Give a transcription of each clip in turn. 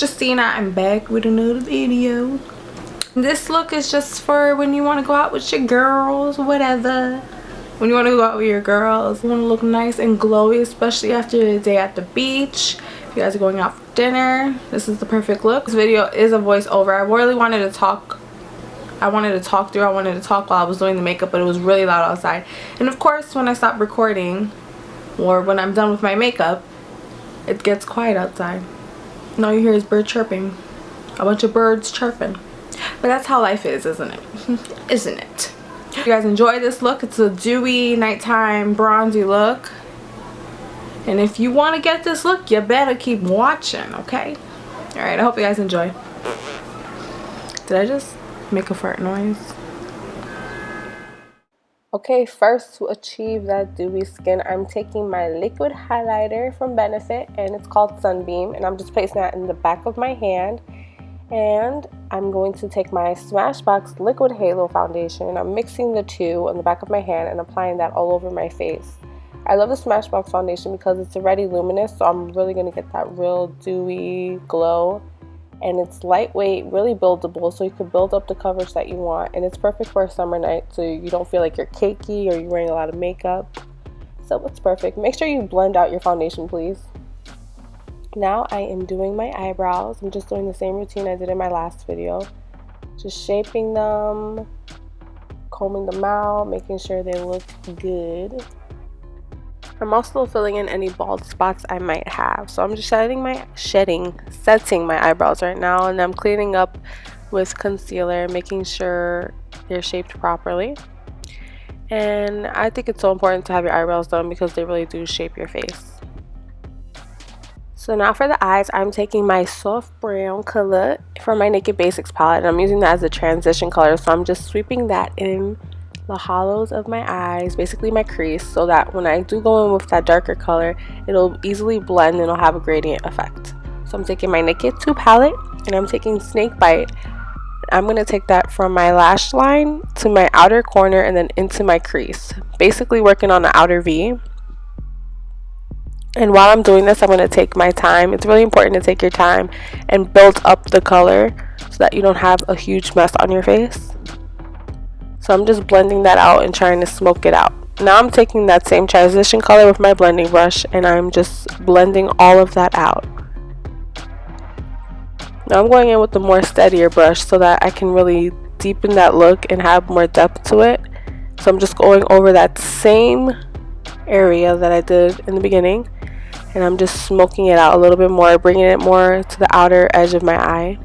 Justina. I'm back with another video. This look is just for when you want to go out with your girls, whatever. When you want to go out with your girls, you want to look nice and glowy, especially after a day at the beach. If you guys are going out for dinner, this is the perfect look. This video is a voiceover. I really wanted to talk. I wanted to talk while I was doing the makeup, but it was really loud outside. And of course, when I stop recording, or when I'm done with my makeup, it gets quiet outside. And all you hear is bird chirping. A bunch of birds chirping. But that's how life is, isn't it? Isn't it? If you guys enjoy this look, it's a dewy, nighttime, bronzy look. And if you want to get this look, you better keep watching, okay? Alright, I hope you guys enjoy. Did I just make a fart noise? Okay, first, to achieve that dewy skin, I'm taking my liquid highlighter from Benefit, and it's called Sunbeam, and I'm just placing that in the back of my hand. And I'm going to take my Smashbox Liquid Halo Foundation, and I'm mixing the two on the back of my hand and applying that all over my face. I love the Smashbox foundation because it's already luminous, so I'm really going to get that real dewy glow. And it's lightweight, really buildable, so you can build up the coverage that you want. And it's perfect for a summer night, so you don't feel like you're cakey or you're wearing a lot of makeup. So it's perfect. Make sure you blend out your foundation, please. Now I am doing my eyebrows. I'm just doing the same routine I did in my last video. Just shaping them, combing them out, making sure they look good. I'm also filling in any bald spots I might have. So I'm just setting my eyebrows right now, and I'm cleaning up with concealer, making sure they're shaped properly. And I think it's so important to have your eyebrows done because they really do shape your face. So now for the eyes, I'm taking my soft brown color from my Naked Basics palette, and I'm using that as a transition color. So I'm just sweeping that in the hollows of my eyes, basically my crease, so that when I do go in with that darker color, it'll easily blend and it'll have a gradient effect. So I'm taking my Naked 2 palette, and I'm taking Snakebite. I'm going to take that from my lash line to my outer corner and then into my crease, basically working on the outer V. And while I'm doing this, I'm going to take my time. It's really important to take your time and build up the color so that you don't have a huge mess on your face. So I'm just blending that out and trying to smoke it out. Now I'm taking that same transition color with my blending brush, and I'm just blending all of that out. Now I'm going in with the more steadier brush so that I can really deepen that look and have more depth to it. So I'm just going over that same area that I did in the beginning, and I'm just smoking it out a little bit more, bringing it more to the outer edge of my eye.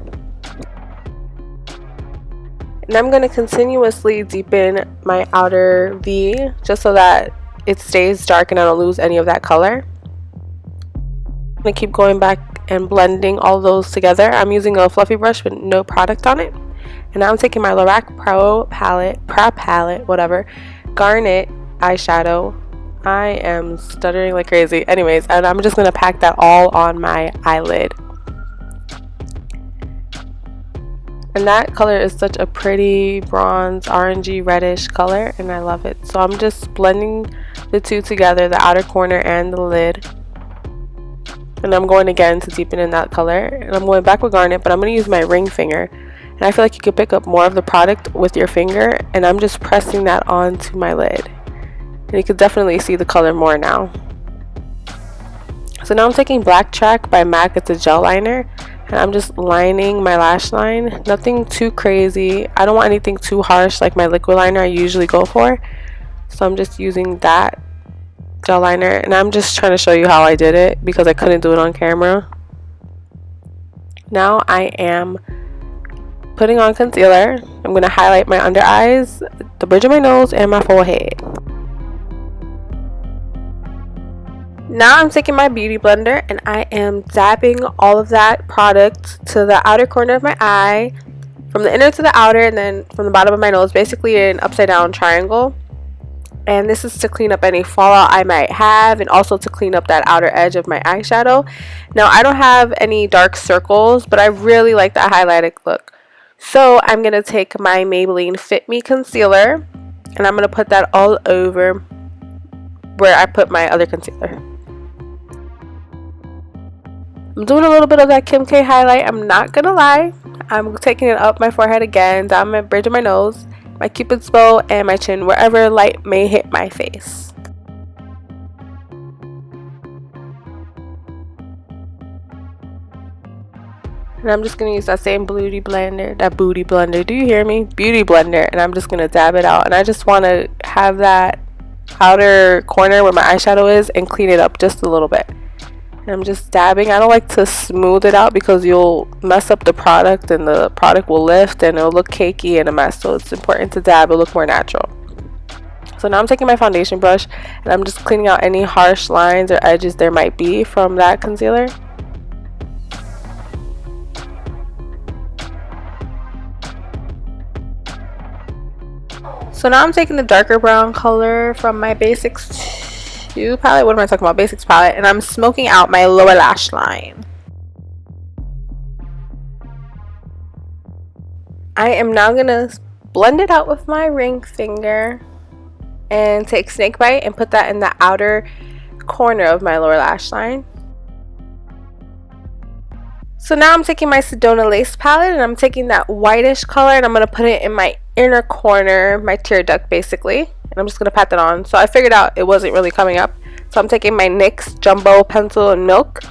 And I'm going to continuously deepen my outer V just so that it stays dark and I don't lose any of that color. I'm going to keep going back and blending all those together. I'm using a fluffy brush with no product on it. And now I'm taking my Lorac Pro Palette, whatever, Garnet eyeshadow. I am stuttering like crazy. Anyways, and I'm just going to pack that all on my eyelid. And that color is such a pretty bronze, orangey, reddish color, and I love it. So I'm just blending the two together, the outer corner and the lid. And I'm going again to deepen in that color. And I'm going back with Garnet, but I'm going to use my ring finger. And I feel like you can pick up more of the product with your finger, and I'm just pressing that onto my lid. And you can definitely see the color more now. So now I'm taking Blacktrack by MAC. It's a gel liner. And I'm just lining my lash line. Nothing too crazy. I don't want anything too harsh like my liquid liner I usually go for. So I'm just using that gel liner. And I'm just trying to show you how I did it because I couldn't do it on camera. Now I am putting on concealer. I'm going to highlight my under eyes, the bridge of my nose, and my forehead. Now I'm taking my beauty blender and I am dabbing all of that product to the outer corner of my eye, from the inner to the outer, and then from the bottom of my nose, basically an upside down triangle. And this is to clean up any fallout I might have, and also to clean up that outer edge of my eyeshadow. Now I don't have any dark circles, but I really like that highlighted look. So I'm going to take my Maybelline Fit Me concealer, and I'm going to put that all over where I put my other concealer. I'm doing a little bit of that Kim K highlight. I'm not gonna lie. I'm taking it up my forehead again, down my bridge of my nose, my cupid's bow, and my chin, wherever light may hit my face. And I'm just going to use that same beauty blender, do you hear me? Beauty blender, and I'm just going to dab it out. And I just want to have that outer corner where my eyeshadow is and clean it up just a little bit. And I'm just dabbing. I don't like to smooth it out because you'll mess up the product and the product will lift and it'll look cakey and a mess. So it's important to dab and look more natural. So now I'm taking my foundation brush and I'm just cleaning out any harsh lines or edges there might be from that concealer. So now I'm taking the darker brown color from my Basics 2 palette. What am I talking about? Basics palette. And I'm smoking out my lower lash line. I am now going to blend it out with my ring finger and take Snakebite and put that in the outer corner of my lower lash line. So now I'm taking my Sedona Lace palette and I'm taking that whitish color and I'm going to put it in my inner corner, my tear duct basically. And I'm just going to pat that on. So I figured out it wasn't really coming up. So I'm taking my NYX Jumbo Pencil and Milk.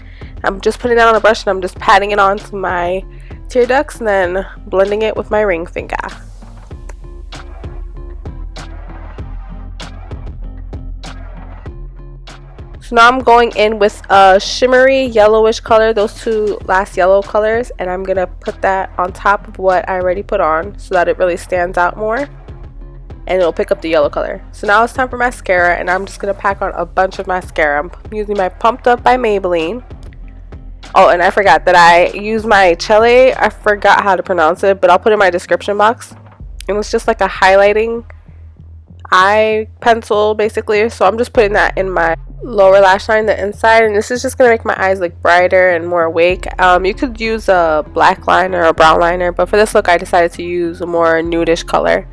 I'm just putting that on a brush and I'm just patting it onto my tear ducts and then blending it with my ring finger. So now I'm going in with a shimmery yellowish color, those two last yellow colors, and I'm going to put that on top of what I already put on so that it really stands out more and it'll pick up the yellow color. So now it's time for mascara and I'm just going to pack on a bunch of mascara. I'm using my Pumped Up by Maybelline. Oh, and I forgot that I use my Chella. I forgot how to pronounce it, but I'll put it in my description box. And it's just like a highlighting eye pencil basically. So I'm just putting that in my lower lash line, the inside, and this is just gonna make my eyes look brighter and more awake. You could use a black liner or a brown liner, but for this look I decided to use a more nudish color.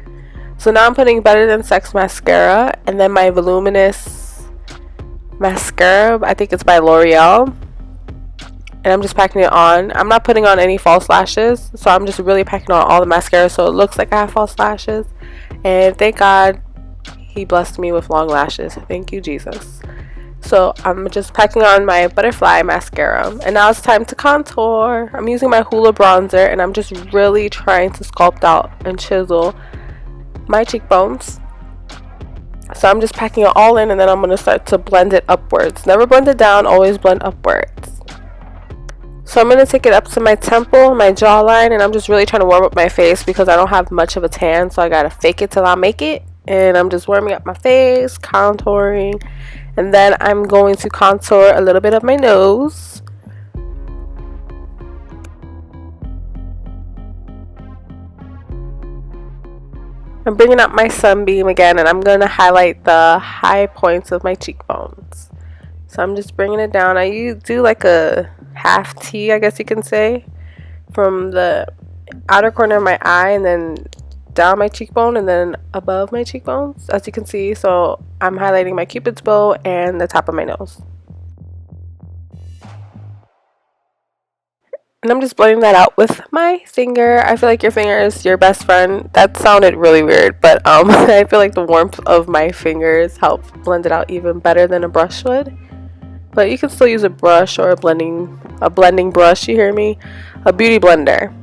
So now I'm putting Better Than Sex Mascara and then my Voluminous mascara, I think it's by L'Oreal, and I'm just packing it on. I'm not putting on any false lashes, so I'm just really packing on all the mascara so it looks like I have false lashes. And thank God he blessed me with long lashes. Thank you, Jesus. So I'm just packing on my Butterfly mascara and now it's time to contour. I'm using my HOOLA bronzer and I'm just really trying to sculpt out and chisel my cheekbones. So I'm just packing it all in and then I'm going to start to blend it upwards. Never blend it down, always blend upwards. So I'm going to take it up to my temple, my jawline, and I'm just really trying to warm up my face because I don't have much of a tan, so I got to fake it till I make it. And I'm just warming up my face, contouring. And then I'm going to contour a little bit of my nose. I'm bringing up my sunbeam again and I'm going to highlight the high points of my cheekbones. So I'm just bringing it down. I do like a half T, I guess you can say, from the outer corner of my eye and then down my cheekbone and then above my cheekbones, as you can see. So I'm highlighting my cupid's bow and the top of my nose. And I'm just blending that out with my finger. I feel like your finger is your best friend. That sounded really weird, but I feel like the warmth of my fingers help blend it out even better than a brush would. But you can still use a brush or a blending brush, you hear me? A beauty blender.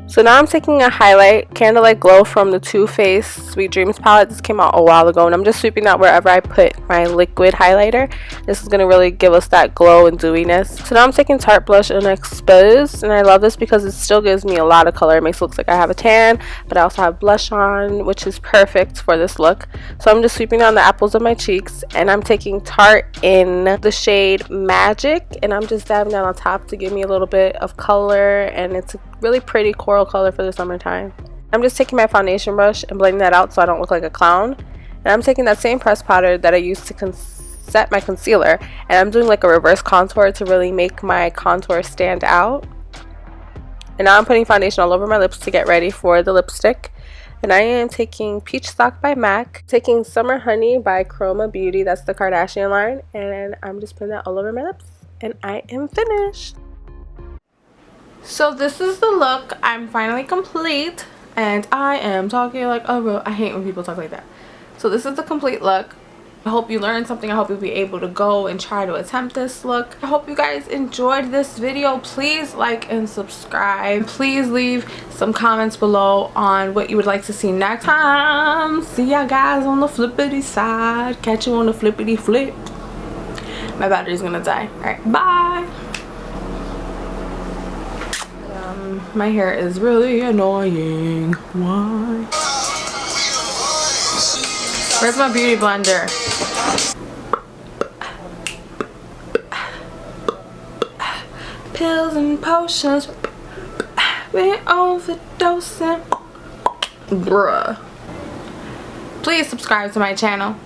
So now I'm taking a highlight, Candlelight Glow from the Too Faced Sweet Dreams palette. This came out a while ago and I'm just sweeping that wherever I put my liquid highlighter. This is going to really give us that glow and dewiness. So now I'm taking Tarte blush and Exposed, and I love this because it still gives me a lot of color. It makes it look like I have a tan, but I also have blush on, which is perfect for this look. So I'm just sweeping down the apples of my cheeks and I'm taking Tarte in the shade Magic and I'm just dabbing down on top to give me a little bit of color, and it's a really pretty coral color for the summertime. I'm just taking my foundation brush and blending that out so I don't look like a clown, and I'm taking that same pressed powder that I used to set my concealer and I'm doing like a reverse contour to really make my contour stand out. And now I'm putting foundation all over my lips to get ready for the lipstick. And I am taking Peachstock by MAC, taking Summer Honey by Chroma Beauty, that's the Kardashian line, and I'm just putting that all over my lips, and I am finished. So this is the look. I'm finally complete, and I am talking like a real, I hate when people talk like that. So this is the complete look. I hope you learned something. I hope you'll be able to go and try to attempt this look. I hope you guys enjoyed this video. Please like and subscribe. Please leave some comments below on what you would like to see next time. See ya guys on the flippity side. Catch you on the flippity flip. My battery's gonna die. Alright, bye. My hair is really annoying. Why? Where's my beauty blender? Pills and potions, we're overdosing. Bruh. Please subscribe to my channel.